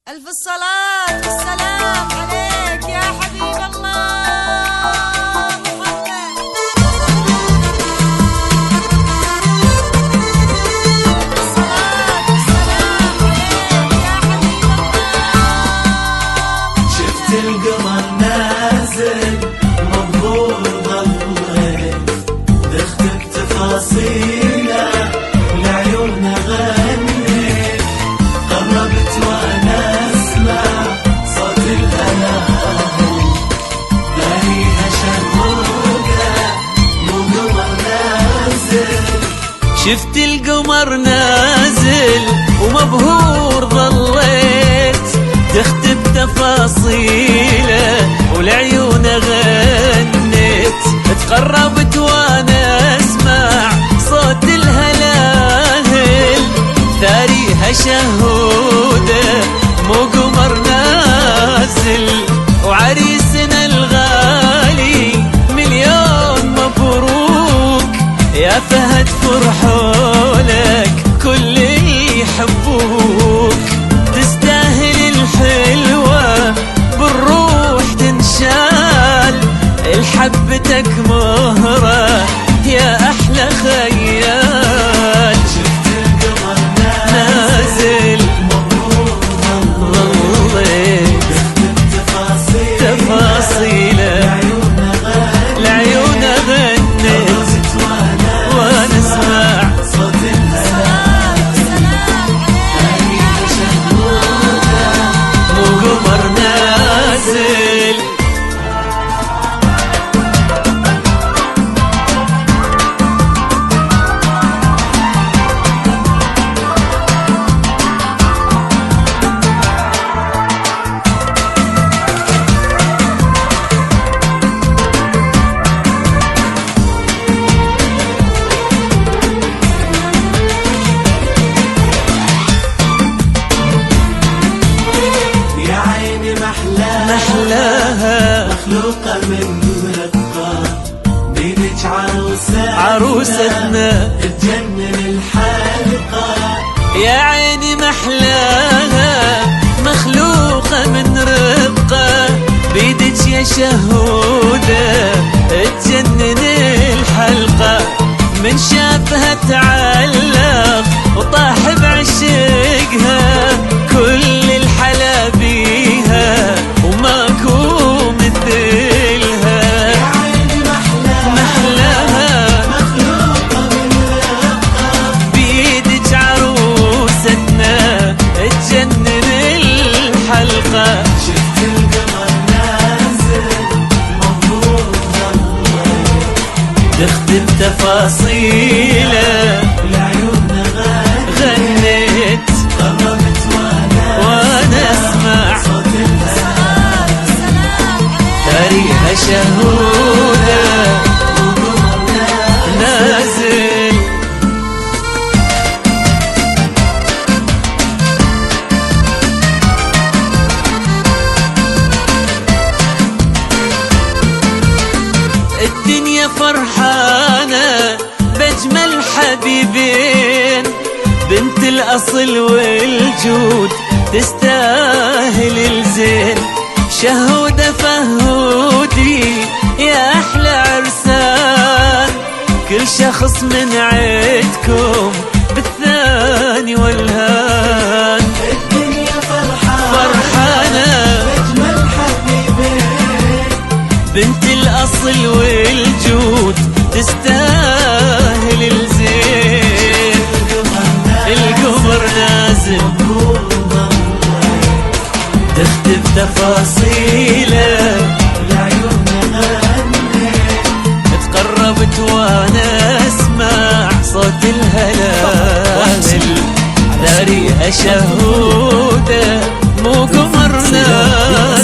ألف الصلاة والسلام عليك يا حبيب الله محمد. الصلاة والسلام عليك يا حبيب الله. شفت القمر نازل مبهور ضليت دختك تفاصيله لعيونه غنيت قربت وانا اسمع صوت الهلال باريها شهوده مو قمر نازل. شفت القمر نازل ومبهور ظليت تختب تفاصيله ولعيونه غنيت تقربت وانا اسمع صوت الهلاهل ثاريها شهوده مو قمر نازل. وعريسنا الغالي مليون مبروك يا فهد فرحولك كل يحبوك تستاهل الحلوة بالروح تنشال الحبتك مهرة يا أحلى خيال. شفت القمر نازل مبهور ظليت دختك تفاصيله تفاصيله لعيونه غنيت لعيونه غنيت قربت وانا اسمع صوت الهلال السلام عليك يا حبيب الله. مو قمر نازل. يا عيني محلاها مخلوقة من رقة بيدك عروستنا تجنن الحلقة. يا عيني محلاها مخلوقة من رقة بيدك يا شهودة تجنن الحلقة. من شافها تعلق وطاح بعشقها كل الحلا بيها وماكو مثلها. يا عيني محلاها مخلوقة من رقة بيدك عروستنا تجنن الحلقة. شفت القمر نازل مبهور ضليت تختم تفاصيله لعيونه غنيت قربت وانا اسمع صوت الهلال السلام عليك تاريها شهوده وقمر نازل. الدنيا فرحانة بأجمل حبيبين بنت الأصل والجود تستاهل الزين. شهودة فهودي يا أحلى عرسان كل شخص من عيدكم بالثاني والهان. الدنيا فرحانة أجمل حبيبين بنت الأصل والجود تستاهل الزين. القمر نازل تختب تفاصيله لعيونه غنيت تقربت وانا اسمع صوت الهلال ثاريها شهوده مو قمر نازل.